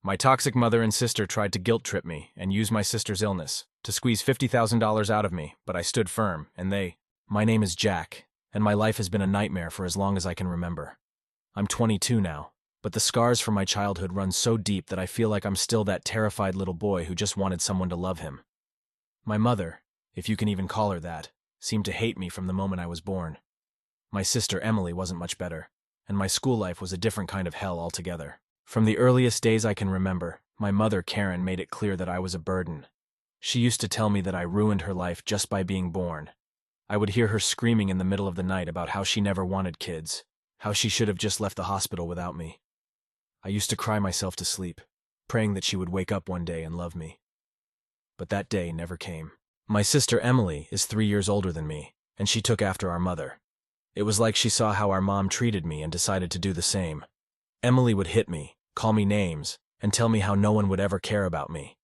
My toxic mother and sister tried to guilt-trip me and use my sister's illness to squeeze $50,000 out of me, but I stood firm, and My name is Jack, and my life has been a nightmare for as long as I can remember. I'm 22 now, but the scars from my childhood run so deep that I feel like I'm still that terrified little boy who just wanted someone to love him. My mother, if you can even call her that, seemed to hate me from the moment I was born. My sister Emily wasn't much better, and my school life was a different kind of hell altogether. From the earliest days I can remember, my mother Karen made it clear that I was a burden. She used to tell me that I ruined her life just by being born. I would hear her screaming in the middle of the night about how she never wanted kids, how she should have just left the hospital without me. I used to cry myself to sleep, praying that she would wake up one day and love me. But that day never came. My sister Emily is 3 years older than me, and she took after our mother. It was like she saw how our mom treated me and decided to do the same. Emily would hit me, call me names, and tell me how no one would ever care about me.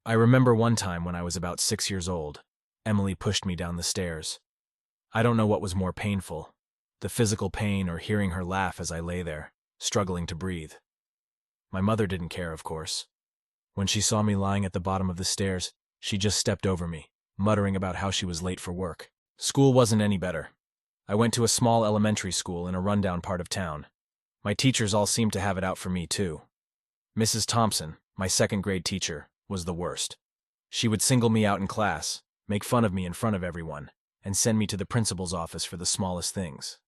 I remember one time when I was about 6 years old, Emily pushed me down the stairs. I don't know what was more painful, the physical pain or hearing her laugh as I lay there, struggling to breathe. My mother didn't care, of course. When she saw me lying at the bottom of the stairs, she just stepped over me, muttering about how she was late for work. School wasn't any better. I went to a small elementary school in a rundown part of town. My teachers all seemed to have it out for me, too. Mrs. Thompson, my second-grade teacher, was the worst. She would single me out in class, make fun of me in front of everyone, and send me to the principal's office for the smallest things.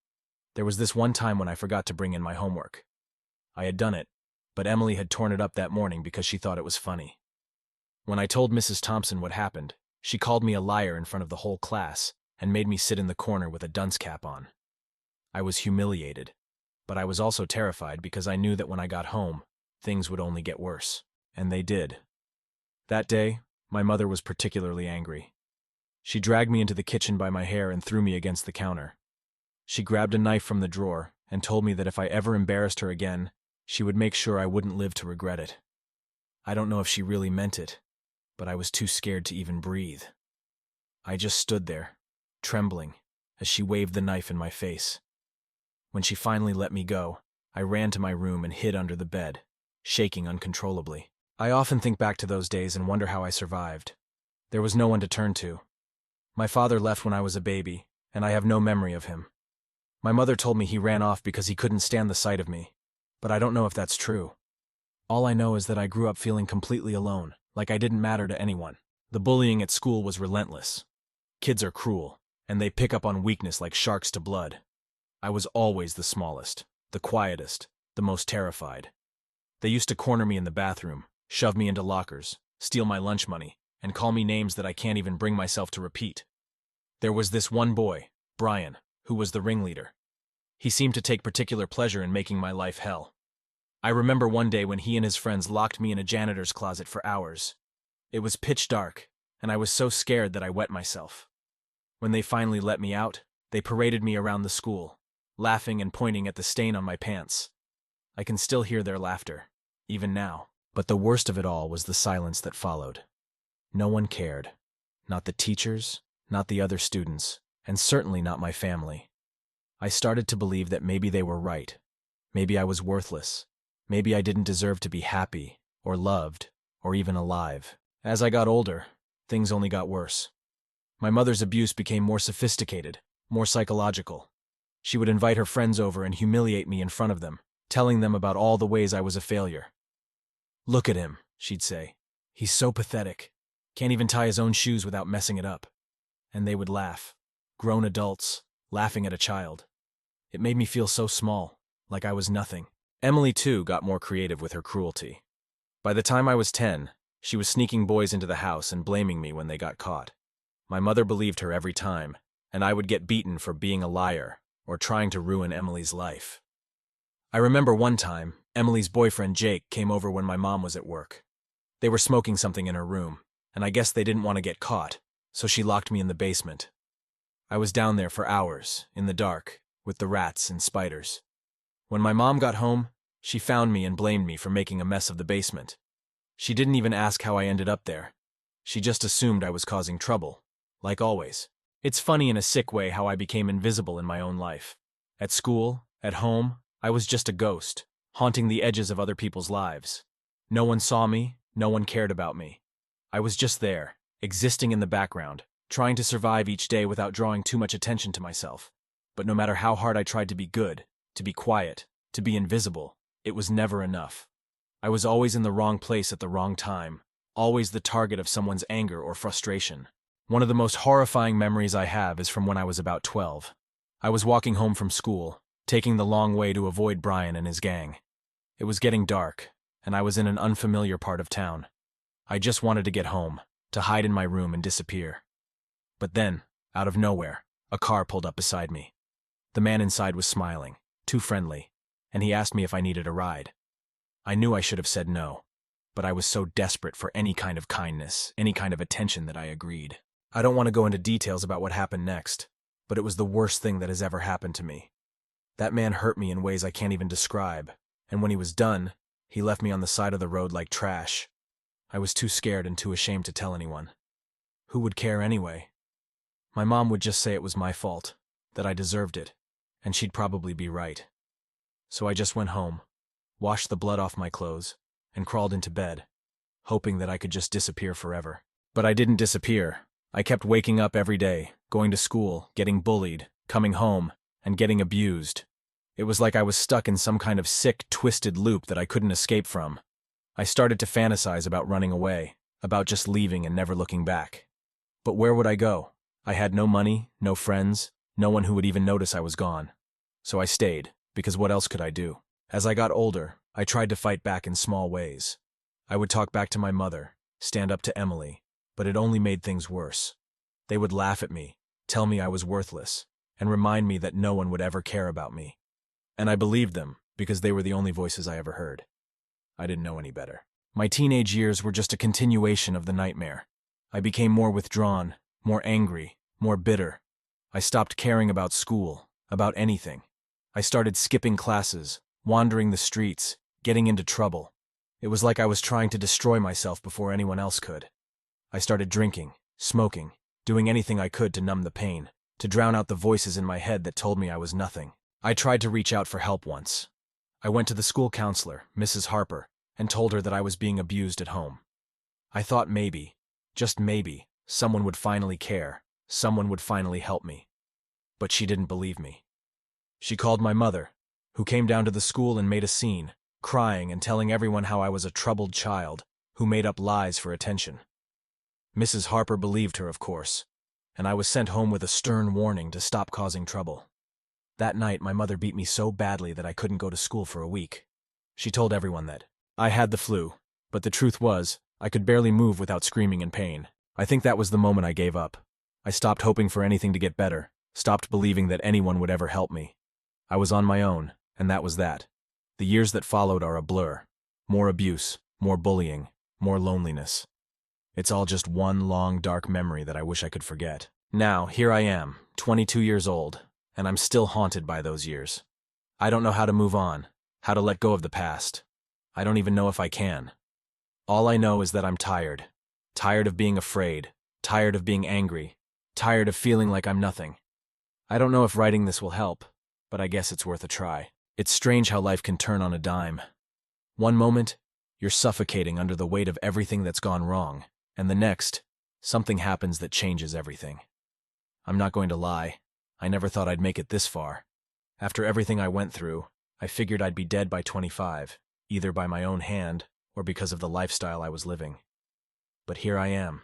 There was this one time when I forgot to bring in my homework. I had done it, but Emily had torn it up that morning because she thought it was funny. When I told Mrs. Thompson what happened, she called me a liar in front of the whole class and made me sit in the corner with a dunce cap on. I was humiliated, but I was also terrified because I knew that when I got home, things would only get worse. And they did. That day, my mother was particularly angry. She dragged me into the kitchen by my hair and threw me against the counter. She grabbed a knife from the drawer and told me that if I ever embarrassed her again, she would make sure I wouldn't live to regret it. I don't know if she really meant it, but I was too scared to even breathe. I just stood there, trembling, as she waved the knife in my face. When she finally let me go, I ran to my room and hid under the bed, shaking uncontrollably. I often think back to those days and wonder how I survived. There was no one to turn to. My father left when I was a baby, and I have no memory of him. My mother told me he ran off because he couldn't stand the sight of me, but I don't know if that's true. All I know is that I grew up feeling completely alone, like I didn't matter to anyone. The bullying at school was relentless. Kids are cruel, and they pick up on weakness like sharks to blood. I was always the smallest, the quietest, the most terrified. They used to corner me in the bathroom, shove me into lockers, steal my lunch money, and call me names that I can't even bring myself to repeat. There was this one boy, Brian, who was the ringleader. He seemed to take particular pleasure in making my life hell. I remember one day when he and his friends locked me in a janitor's closet for hours. It was pitch dark, and I was so scared that I wet myself. When they finally let me out, they paraded me around the school, laughing and pointing at the stain on my pants. I can still hear their laughter, even now. But the worst of it all was the silence that followed. No one cared. Not the teachers, not the other students, and certainly not my family. I started to believe that maybe they were right. Maybe I was worthless. Maybe I didn't deserve to be happy, or loved, or even alive. As I got older, things only got worse. My mother's abuse became more sophisticated, more psychological. She would invite her friends over and humiliate me in front of them, telling them about all the ways I was a failure. "Look at him," she'd say. "He's so pathetic. Can't even tie his own shoes without messing it up." And they would laugh. Grown adults, laughing at a child. It made me feel so small, like I was nothing. Emily, too, got more creative with her cruelty. By the time I was 10, she was sneaking boys into the house and blaming me when they got caught. My mother believed her every time, and I would get beaten for being a liar or trying to ruin Emily's life. I remember one time, Emily's boyfriend Jake came over when my mom was at work. They were smoking something in her room, and I guess they didn't want to get caught, so she locked me in the basement. I was down there for hours, in the dark, with the rats and spiders. When my mom got home, she found me and blamed me for making a mess of the basement. She didn't even ask how I ended up there. She just assumed I was causing trouble, like always. It's funny in a sick way how I became invisible in my own life. At school, at home, I was just a ghost, haunting the edges of other people's lives. No one saw me, no one cared about me. I was just there, existing in the background, trying to survive each day without drawing too much attention to myself. But no matter how hard I tried to be good, to be quiet, to be invisible, it was never enough. I was always in the wrong place at the wrong time, always the target of someone's anger or frustration. One of the most horrifying memories I have is from when I was about 12. I was walking home from school, taking the long way to avoid Brian and his gang. It was getting dark, and I was in an unfamiliar part of town. I just wanted to get home, to hide in my room and disappear. But then, out of nowhere, a car pulled up beside me. The man inside was smiling, too friendly, and he asked me if I needed a ride. I knew I should have said no, but I was so desperate for any kind of kindness, any kind of attention that I agreed. I don't want to go into details about what happened next, but it was the worst thing that has ever happened to me. That man hurt me in ways I can't even describe, and when he was done, he left me on the side of the road like trash. I was too scared and too ashamed to tell anyone. Who would care anyway? My mom would just say it was my fault, that I deserved it, and she'd probably be right. So I just went home, washed the blood off my clothes, and crawled into bed, hoping that I could just disappear forever. But I didn't disappear. I kept waking up every day, going to school, getting bullied, coming home, and getting abused. It was like I was stuck in some kind of sick, twisted loop that I couldn't escape from. I started to fantasize about running away, about just leaving and never looking back. But where would I go? I had no money, no friends, no one who would even notice I was gone. So I stayed, because what else could I do? As I got older, I tried to fight back in small ways. I would talk back to my mother, stand up to Emily, but it only made things worse. They would laugh at me, tell me I was worthless, and remind me that no one would ever care about me. And I believed them, because they were the only voices I ever heard. I didn't know any better. My teenage years were just a continuation of the nightmare. I became more withdrawn, more angry, more bitter. I stopped caring about school, about anything. I started skipping classes, wandering the streets, getting into trouble. It was like I was trying to destroy myself before anyone else could. I started drinking, smoking, doing anything I could to numb the pain, to drown out the voices in my head that told me I was nothing. I tried to reach out for help once. I went to the school counselor, Mrs. Harper, and told her that I was being abused at home. I thought maybe, just maybe, someone would finally care, someone would finally help me. But she didn't believe me. She called my mother, who came down to the school and made a scene, crying and telling everyone how I was a troubled child who made up lies for attention. Mrs. Harper believed her, of course, and I was sent home with a stern warning to stop causing trouble. That night, my mother beat me so badly that I couldn't go to school for a week. She told everyone that I had the flu, but the truth was, I could barely move without screaming in pain. I think that was the moment I gave up. I stopped hoping for anything to get better, stopped believing that anyone would ever help me. I was on my own, and that was that. The years that followed are a blur. More abuse, more bullying, more loneliness. It's all just one long, dark memory that I wish I could forget. Now, here I am, 22 years old, and I'm still haunted by those years. I don't know how to move on, how to let go of the past. I don't even know if I can. All I know is that I'm tired. Tired of being afraid, tired of being angry, tired of feeling like I'm nothing. I don't know if writing this will help, but I guess it's worth a try. It's strange how life can turn on a dime. One moment, you're suffocating under the weight of everything that's gone wrong, and the next, something happens that changes everything. I'm not going to lie, I never thought I'd make it this far. After everything I went through, I figured I'd be dead by 25, either by my own hand or because of the lifestyle I was living. But here I am,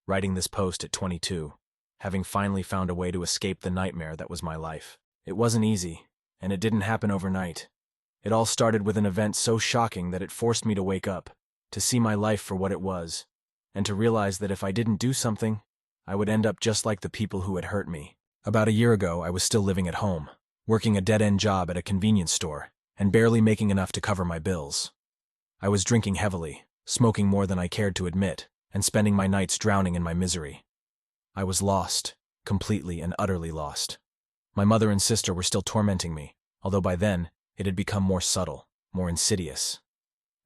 writing this post at 22, having finally found a way to escape the nightmare that was my life. It wasn't easy, and it didn't happen overnight. It all started with an event so shocking that it forced me to wake up, to see my life for what it was, and to realize that if I didn't do something, I would end up just like the people who had hurt me. About a year ago, I was still living at home, working a dead-end job at a convenience store, and barely making enough to cover my bills. I was drinking heavily, smoking more than I cared to admit, and spending my nights drowning in my misery. I was lost, completely and utterly lost. My mother and sister were still tormenting me, although by then, it had become more subtle, more insidious.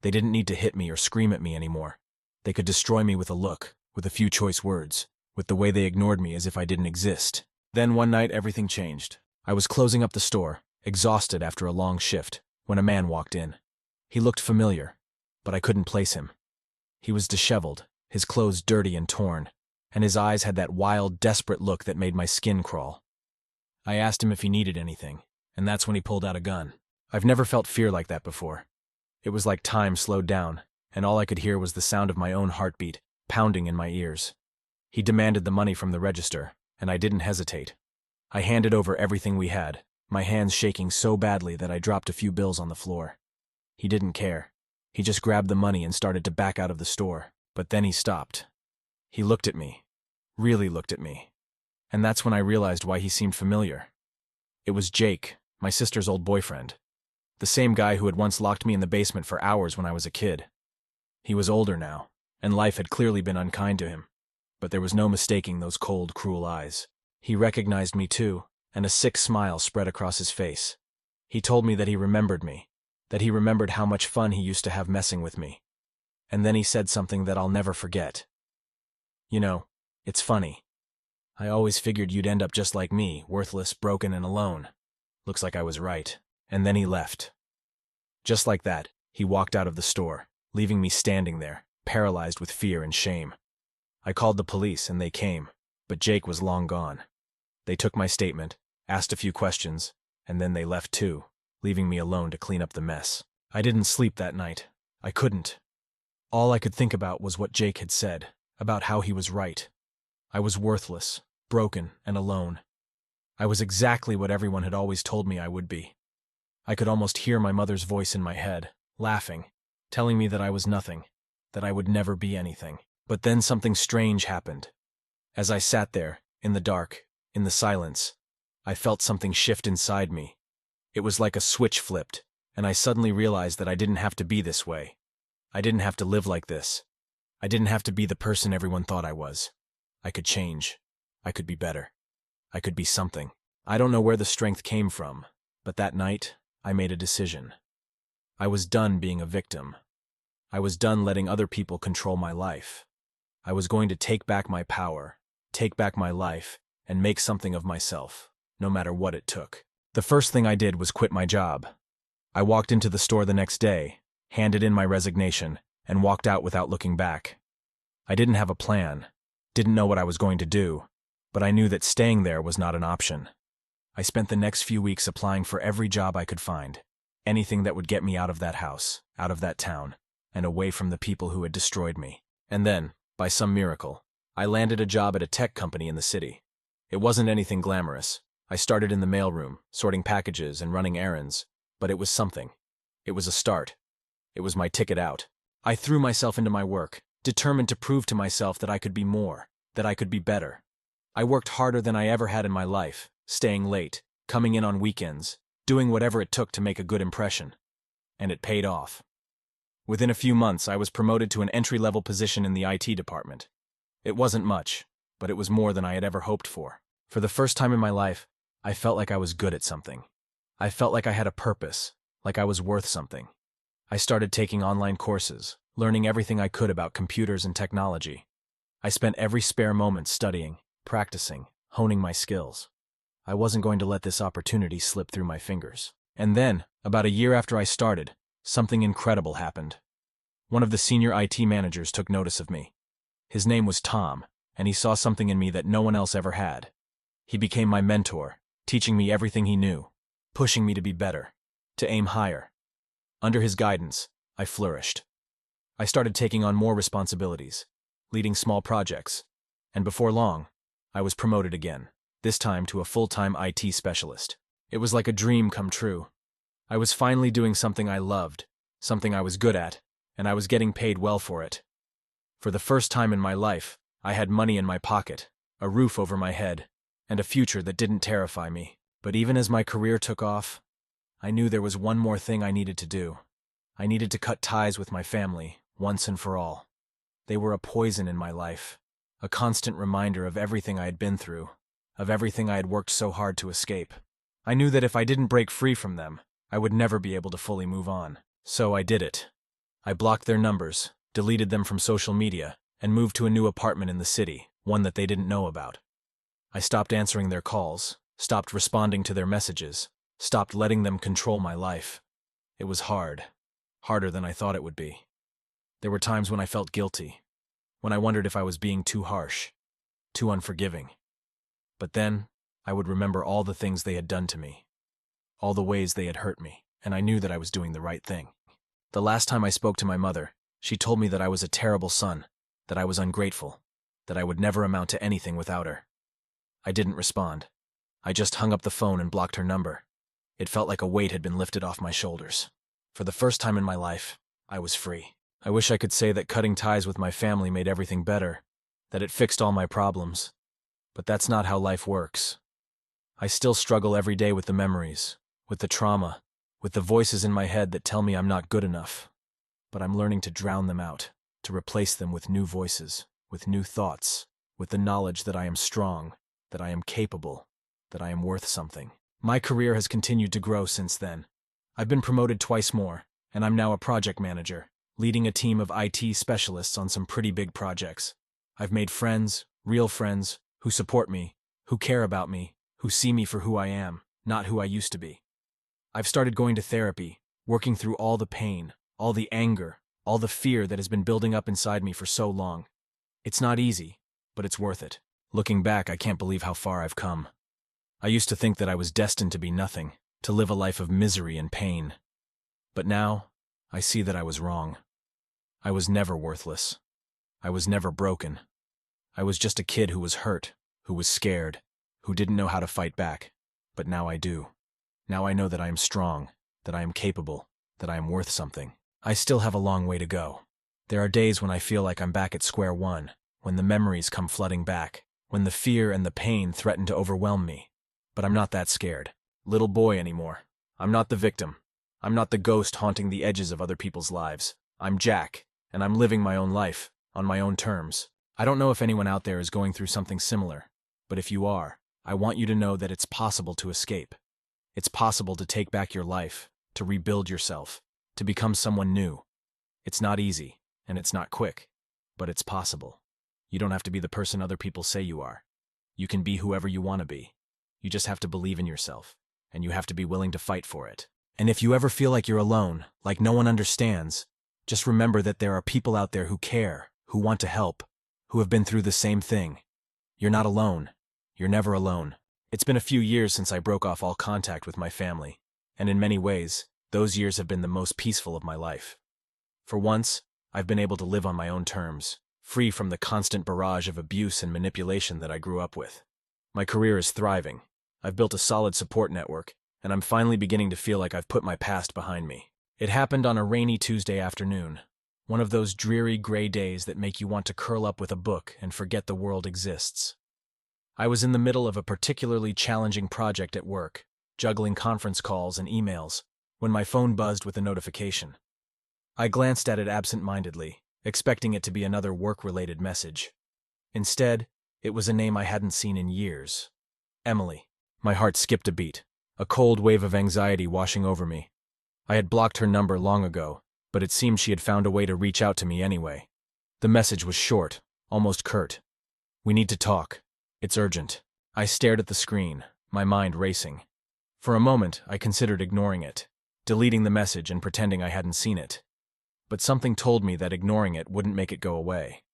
They didn't need to hit me or scream at me anymore. They could destroy me with a look, with a few choice words, with the way they ignored me as if I didn't exist. Then one night, everything changed. I was closing up the store, exhausted after a long shift, when a man walked in. He looked familiar. but I couldn't place him. He was disheveled, his clothes dirty and torn, and his eyes had that wild, desperate look that made my skin crawl. I asked him if he needed anything, and that's when he pulled out a gun. I've never felt fear like that before. It was like time slowed down, and all I could hear was the sound of my own heartbeat, pounding in my ears. He demanded the money from the register, and I didn't hesitate. I handed over everything we had, my hands shaking so badly that I dropped a few bills on the floor. He didn't care. He just grabbed the money and started to back out of the store, but then he stopped. He looked at me, really looked at me, and that's when I realized why he seemed familiar. It was Jake, my sister's old boyfriend, the same guy who had once locked me in the basement for hours when I was a kid. He was older now, and life had clearly been unkind to him, but there was no mistaking those cold, cruel eyes. He recognized me too, and a sick smile spread across his face. He told me that he remembered me, that he remembered how much fun he used to have messing with me. And then he said something that I'll never forget. "You know, it's funny. I always figured you'd end up just like me, worthless, broken, and alone. Looks like I was right." And then he left. Just like that, he walked out of the store, leaving me standing there, paralyzed with fear and shame. I called the police and they came, but Jake was long gone. They took my statement, asked a few questions, and then they left too, leaving me alone to clean up the mess. I didn't sleep that night. I couldn't. All I could think about was what Jake had said, about how he was right. I was worthless, broken, and alone. I was exactly what everyone had always told me I would be. I could almost hear my mother's voice in my head, laughing, telling me that I was nothing, that I would never be anything. But then something strange happened. As I sat there, in the dark, in the silence, I felt something shift inside me. It was like a switch flipped, and I suddenly realized that I didn't have to be this way. I didn't have to live like this. I didn't have to be the person everyone thought I was. I could change. I could be better. I could be something. I don't know where the strength came from, but that night, I made a decision. I was done being a victim. I was done letting other people control my life. I was going to take back my power, take back my life, and make something of myself, no matter what it took. The first thing I did was quit my job. I walked into the store the next day, handed in my resignation, and walked out without looking back. I didn't have a plan, didn't know what I was going to do, but I knew that staying there was not an option. I spent the next few weeks applying for every job I could find, anything that would get me out of that house, out of that town, and away from the people who had destroyed me. And then, by some miracle, I landed a job at a tech company in the city. It wasn't anything glamorous. I started in the mailroom, sorting packages and running errands, but it was something. It was a start. It was my ticket out. I threw myself into my work, determined to prove to myself that I could be more, that I could be better. I worked harder than I ever had in my life, staying late, coming in on weekends, doing whatever it took to make a good impression. And it paid off. Within a few months, I was promoted to an entry-level position in the IT department. It wasn't much, but it was more than I had ever hoped for. For the first time in my life, I felt like I was good at something. I felt like I had a purpose, like I was worth something. I started taking online courses, learning everything I could about computers and technology. I spent every spare moment studying, practicing, honing my skills. I wasn't going to let this opportunity slip through my fingers. And then, about a year after I started, something incredible happened. One of the senior IT managers took notice of me. His name was Tom, and he saw something in me that no one else ever had. He became my mentor, teaching me everything he knew, pushing me to be better, to aim higher. Under his guidance, I flourished. I started taking on more responsibilities, leading small projects, and before long, I was promoted again, this time to a full-time IT specialist. It was like a dream come true. I was finally doing something I loved, something I was good at, and I was getting paid well for it. For the first time in my life, I had money in my pocket, a roof over my head, and a future that didn't terrify me. But even as my career took off, I knew there was one more thing I needed to do. I needed to cut ties with my family, once and for all. They were a poison in my life, a constant reminder of everything I had been through, of everything I had worked so hard to escape. I knew that if I didn't break free from them, I would never be able to fully move on. So I did it. I blocked their numbers, deleted them from social media, and moved to a new apartment in the city, one that they didn't know about. I stopped answering their calls, stopped responding to their messages, stopped letting them control my life. It was hard, harder than I thought it would be. There were times when I felt guilty, when I wondered if I was being too harsh, too unforgiving. But then, I would remember all the things they had done to me, all the ways they had hurt me, and I knew that I was doing the right thing. The last time I spoke to my mother, she told me that I was a terrible son, that I was ungrateful, that I would never amount to anything without her. I didn't respond. I just hung up the phone and blocked her number. It felt like a weight had been lifted off my shoulders. For the first time in my life, I was free. I wish I could say that cutting ties with my family made everything better, that it fixed all my problems. But that's not how life works. I still struggle every day with the memories, with the trauma, with the voices in my head that tell me I'm not good enough. But I'm learning to drown them out, to replace them with new voices, with new thoughts, with the knowledge that I am strong, that I am capable, that I am worth something. My career has continued to grow since then. I've been promoted twice more, and I'm now a project manager, leading a team of IT specialists on some pretty big projects. I've made friends, real friends, who support me, who care about me, who see me for who I am, not who I used to be. I've started going to therapy, working through all the pain, all the anger, all the fear that has been building up inside me for so long. It's not easy, but it's worth it. Looking back, I can't believe how far I've come. I used to think that I was destined to be nothing, to live a life of misery and pain. But now, I see that I was wrong. I was never worthless. I was never broken. I was just a kid who was hurt, who was scared, who didn't know how to fight back. But now I do. Now I know that I am strong, that I am capable, that I am worth something. I still have a long way to go. There are days when I feel like I'm back at square one, when the memories come flooding back, when the fear and the pain threaten to overwhelm me. But I'm not that scared. Little boy anymore. I'm not the victim. I'm not the ghost haunting the edges of other people's lives. I'm Jack, and I'm living my own life, on my own terms. I don't know if anyone out there is going through something similar, but if you are, I want you to know that it's possible to escape. It's possible to take back your life, to rebuild yourself, to become someone new. It's not easy, and it's not quick, but it's possible. You don't have to be the person other people say you are. You can be whoever you want to be. You just have to believe in yourself, and you have to be willing to fight for it. And if you ever feel like you're alone, like no one understands, just remember that there are people out there who care, who want to help, who have been through the same thing. You're not alone. You're never alone. It's been a few years since I broke off all contact with my family, and in many ways, those years have been the most peaceful of my life. For once, I've been able to live on my own terms, free from the constant barrage of abuse and manipulation that I grew up with. My career is thriving. I've built a solid support network, and I'm finally beginning to feel like I've put my past behind me. It happened on a rainy Tuesday afternoon, one of those dreary gray days that make you want to curl up with a book and forget the world exists. I was in the middle of a particularly challenging project at work, juggling conference calls and emails, when my phone buzzed with a notification. I glanced at it absent-mindedly, expecting it to be another work-related message. Instead, it was a name I hadn't seen in years. Emily. My heart skipped a beat, a cold wave of anxiety washing over me. I had blocked her number long ago, but it seemed she had found a way to reach out to me anyway. The message was short, almost curt. "We need to talk. It's urgent." I stared at the screen, my mind racing. For a moment, I considered ignoring it, deleting the message and pretending I hadn't seen it. But something told me that ignoring it wouldn't make it go away.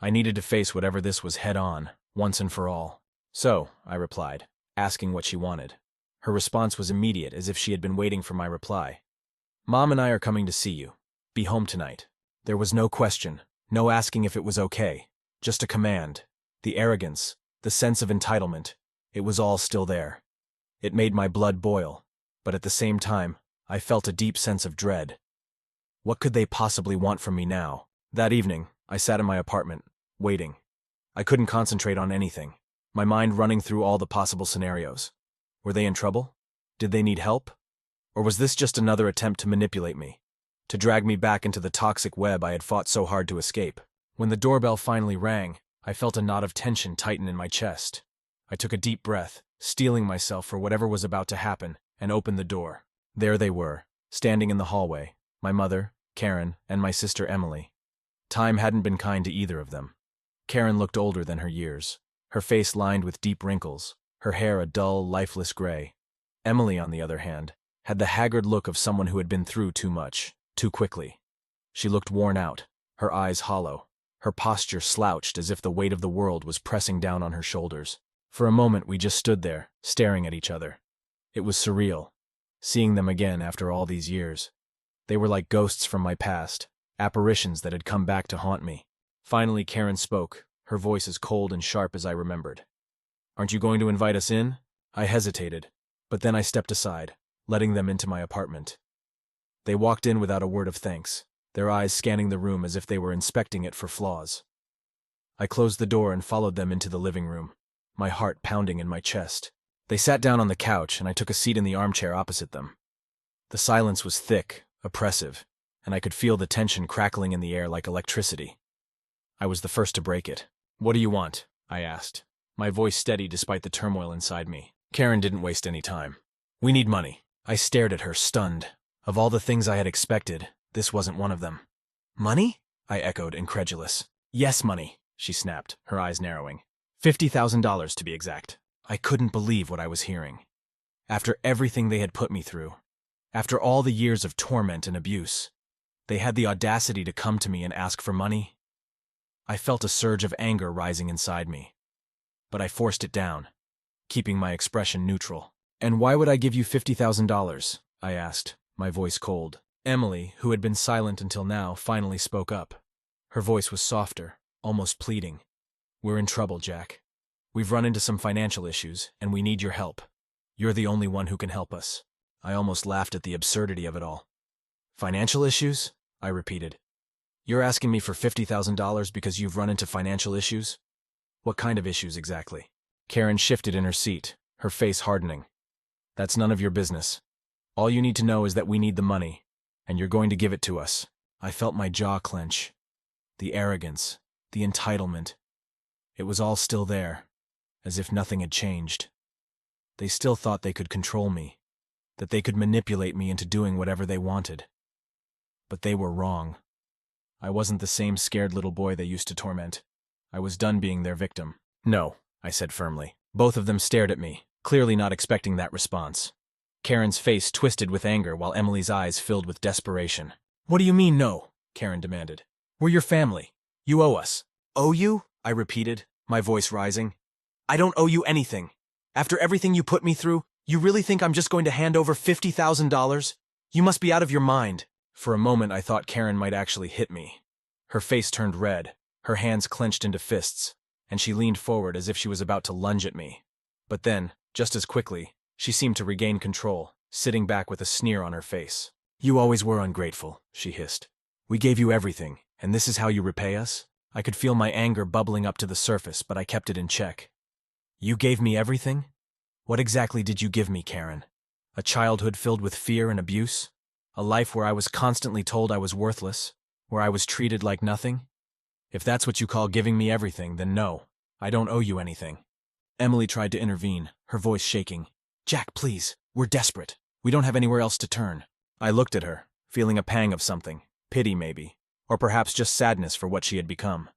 I needed to face whatever this was head-on, once and for all. "So," I replied, asking what she wanted. Her response was immediate, as if she had been waiting for my reply. "Mom and I are coming to see you. Be home tonight." There was no question, no asking if it was okay, just a command. The arrogance, the sense of entitlement, it was all still there. It made my blood boil, but at the same time, I felt a deep sense of dread. What could they possibly want from me now? That evening, I sat in my apartment, waiting. I couldn't concentrate on anything, my mind running through all the possible scenarios. Were they in trouble? Did they need help? Or was this just another attempt to manipulate me, to drag me back into the toxic web I had fought so hard to escape? When the doorbell finally rang, I felt a knot of tension tighten in my chest. I took a deep breath, steeling myself for whatever was about to happen, and opened the door. There they were, standing in the hallway, my mother, Karen, and my sister Emily. Time hadn't been kind to either of them. Karen looked older than her years, her face lined with deep wrinkles, her hair a dull, lifeless gray. Emily, on the other hand, had the haggard look of someone who had been through too much, too quickly. She looked worn out, her eyes hollow, her posture slouched as if the weight of the world was pressing down on her shoulders. For a moment we just stood there, staring at each other. It was surreal, seeing them again after all these years. They were like ghosts from my past, apparitions that had come back to haunt me. Finally Karen spoke, her voice as cold and sharp as I remembered. "Aren't you going to invite us in?" I hesitated, but then I stepped aside, letting them into my apartment. They walked in without a word of thanks, their eyes scanning the room as if they were inspecting it for flaws. I closed the door and followed them into the living room, my heart pounding in my chest. They sat down on the couch and I took a seat in the armchair opposite them. The silence was thick, oppressive, and I could feel the tension crackling in the air like electricity. I was the first to break it. "What do you want?" I asked, my voice steady despite the turmoil inside me. Karen didn't waste any time. "We need money." I stared at her, stunned. Of all the things I had expected, this wasn't one of them. "Money?" I echoed, incredulous. "Yes, money," she snapped, her eyes narrowing. $50,000 to be exact. I couldn't believe what I was hearing. After everything they had put me through, after all the years of torment and abuse, they had the audacity to come to me and ask for money? I felt a surge of anger rising inside me, but I forced it down, keeping my expression neutral. "And why would I give you $50,000? I asked, my voice cold. Emily, who had been silent until now, finally spoke up. Her voice was softer, almost pleading. "We're in trouble, Jack. We've run into some financial issues, and we need your help. You're the only one who can help us." I almost laughed at the absurdity of it all. "Financial issues?" I repeated. "You're asking me for $50,000 because you've run into financial issues? What kind of issues exactly?" Karen shifted in her seat, her face hardening. "That's none of your business. All you need to know is that we need the money, and you're going to give it to us." I felt my jaw clench. The arrogance, the entitlement. It was all still there, as if nothing had changed. They still thought they could control me, that they could manipulate me into doing whatever they wanted. But they were wrong. I wasn't the same scared little boy they used to torment. I was done being their victim. "No," I said firmly. Both of them stared at me, clearly not expecting that response. Karen's face twisted with anger while Emily's eyes filled with desperation. "What do you mean, no?" Karen demanded. "We're your family. You owe us." "Owe you?" I repeated, my voice rising. "I don't owe you anything. After everything you put me through, you really think I'm just going to hand over $50,000? You must be out of your mind." For a moment I thought Karen might actually hit me. Her face turned red, her hands clenched into fists, and she leaned forward as if she was about to lunge at me. But then, just as quickly, she seemed to regain control, sitting back with a sneer on her face. "You always were ungrateful," she hissed. "We gave you everything, and this is how you repay us?" I could feel my anger bubbling up to the surface, but I kept it in check. "You gave me everything? What exactly did you give me, Karen? A childhood filled with fear and abuse? A life where I was constantly told I was worthless? Where I was treated like nothing? If that's what you call giving me everything, then no, I don't owe you anything." Emily tried to intervene, her voice shaking. "Jack, please, we're desperate. We don't have anywhere else to turn." I looked at her, feeling a pang of something, pity maybe, or perhaps just sadness for what she had become.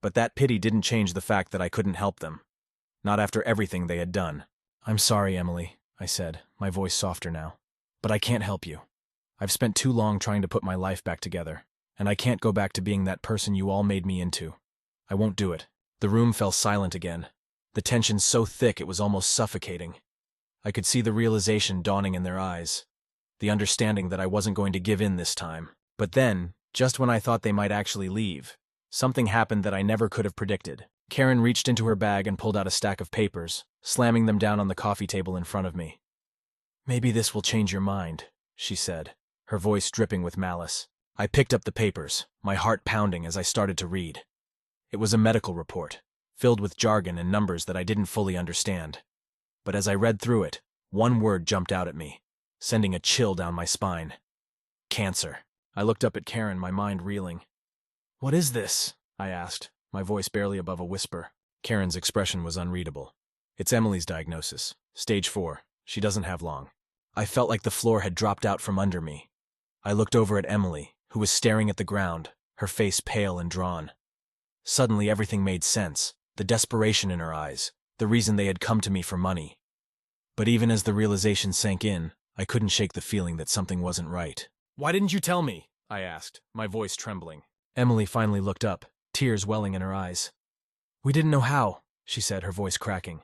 But that pity didn't change the fact that I couldn't help them. Not after everything they had done. "I'm sorry, Emily," I said, my voice softer now. "But I can't help you. I've spent too long trying to put my life back together, and I can't go back to being that person you all made me into. I won't do it." The room fell silent again, the tension so thick it was almost suffocating. I could see the realization dawning in their eyes, the understanding that I wasn't going to give in this time. But then, just when I thought they might actually leave, something happened that I never could have predicted. Karen reached into her bag and pulled out a stack of papers, slamming them down on the coffee table in front of me. "Maybe this will change your mind," she said, her voice dripping with malice. I picked up the papers, my heart pounding as I started to read. It was a medical report, filled with jargon and numbers that I didn't fully understand. But as I read through it, one word jumped out at me, sending a chill down my spine. Cancer. I looked up at Karen, my mind reeling. "What is this?" I asked, my voice barely above a whisper. Karen's expression was unreadable. "It's Emily's diagnosis. Stage 4. She doesn't have long." I felt like the floor had dropped out from under me. I looked over at Emily, who was staring at the ground, her face pale and drawn. Suddenly everything made sense, the desperation in her eyes, the reason they had come to me for money. But even as the realization sank in, I couldn't shake the feeling that something wasn't right. "Why didn't you tell me?" I asked, my voice trembling. Emily finally looked up, tears welling in her eyes. "We didn't know how," she said, her voice cracking.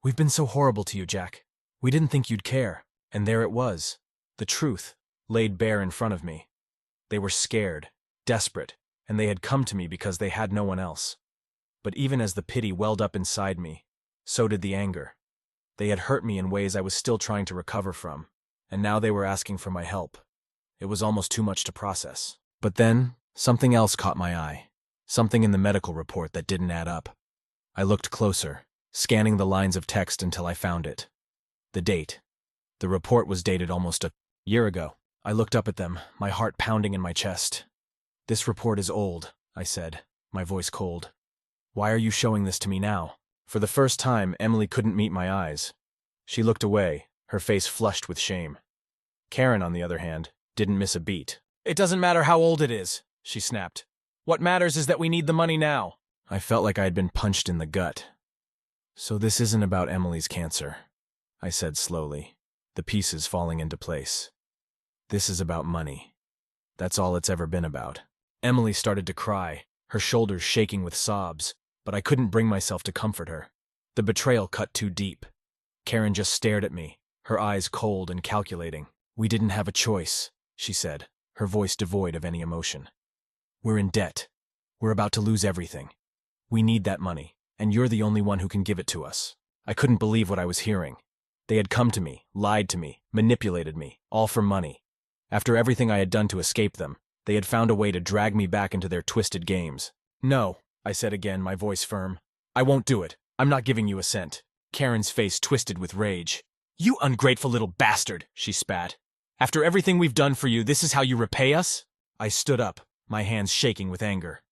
"We've been so horrible to you, Jack. We didn't think you'd care." And there it was, the truth, laid bare in front of me. They were scared, desperate, and they had come to me because they had no one else. But even as the pity welled up inside me, so did the anger. They had hurt me in ways I was still trying to recover from, and now they were asking for my help. It was almost too much to process. But then, something else caught my eye. Something in the medical report that didn't add up. I looked closer, scanning the lines of text until I found it. The date. The report was dated almost a year ago. I looked up at them, my heart pounding in my chest. "This report is old," I said, my voice cold. "Why are you showing this to me now?" For the first time, Emily couldn't meet my eyes. She looked away, her face flushed with shame. Karen, on the other hand, didn't miss a beat. "It doesn't matter how old it is," she snapped. "What matters is that we need the money now." I felt like I had been punched in the gut. "So this isn't about Emily's cancer," I said slowly, the pieces falling into place. "This is about money. That's all it's ever been about." Emily started to cry, her shoulders shaking with sobs, but I couldn't bring myself to comfort her. The betrayal cut too deep. Karen just stared at me, her eyes cold and calculating. "We didn't have a choice," she said, her voice devoid of any emotion. "We're in debt. We're about to lose everything. We need that money, and you're the only one who can give it to us." I couldn't believe what I was hearing. They had come to me, lied to me, manipulated me, all for money. After everything I had done to escape them, they had found a way to drag me back into their twisted games. "No," I said again, my voice firm. "I won't do it. I'm not giving you a cent." Karen's face twisted with rage. "You ungrateful little bastard," she spat. "After everything we've done for you, this is how you repay us?" I stood up, my hands shaking with anger.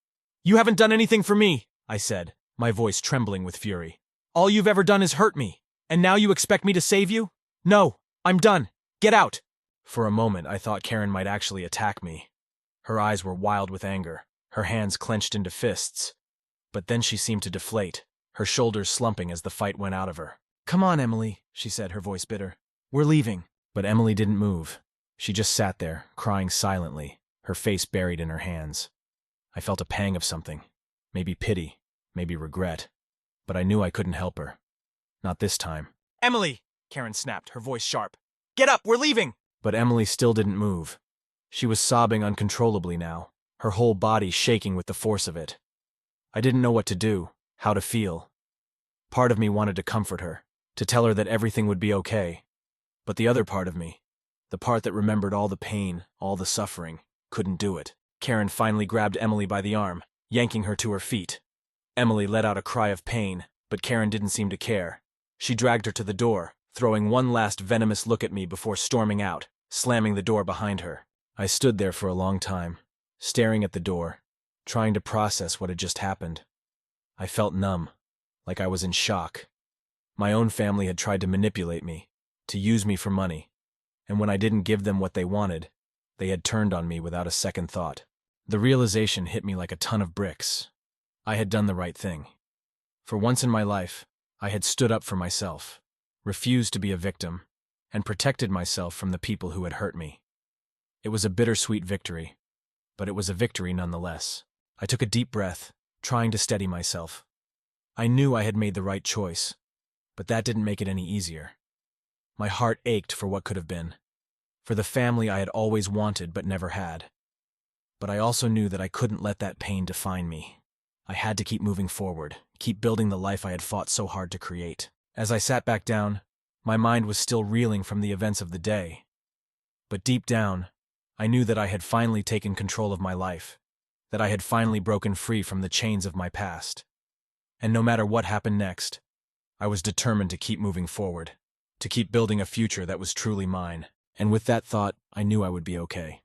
"You haven't done anything for me," I said, my voice trembling with fury. "All you've ever done is hurt me, and now you expect me to save you? No, I'm done. Get out." For a moment, I thought Karen might actually attack me. Her eyes were wild with anger, her hands clenched into fists. But then she seemed to deflate, her shoulders slumping as the fight went out of her. "Come on, Emily," she said, her voice bitter. "We're leaving." But Emily didn't move. She just sat there, crying silently, her face buried in her hands. I felt a pang of something. Maybe pity, maybe regret. But I knew I couldn't help her. Not this time. "Emily!" Karen snapped, her voice sharp. "Get up, we're leaving!" But Emily still didn't move. She was sobbing uncontrollably now, her whole body shaking with the force of it. I didn't know what to do, how to feel. Part of me wanted to comfort her, to tell her that everything would be okay. But the other part of me, the part that remembered all the pain, all the suffering, couldn't do it. Karen finally grabbed Emily by the arm, yanking her to her feet. Emily let out a cry of pain, but Karen didn't seem to care. She dragged her to the door, throwing one last venomous look at me before storming out, slamming the door behind her. I stood there for a long time, staring at the door, trying to process what had just happened. I felt numb, like I was in shock. My own family had tried to manipulate me, to use me for money, and when I didn't give them what they wanted, they had turned on me without a second thought. The realization hit me like a ton of bricks. I had done the right thing. For once in my life, I had stood up for myself, refused to be a victim, and protected myself from the people who had hurt me. It was a bittersweet victory, but it was a victory nonetheless. I took a deep breath, trying to steady myself. I knew I had made the right choice, but that didn't make it any easier. My heart ached for what could have been, for the family I had always wanted but never had. But I also knew that I couldn't let that pain define me. I had to keep moving forward, keep building the life I had fought so hard to create. As I sat back down, my mind was still reeling from the events of the day. But deep down, I knew that I had finally taken control of my life, that I had finally broken free from the chains of my past. And no matter what happened next, I was determined to keep moving forward, to keep building a future that was truly mine. And with that thought, I knew I would be okay.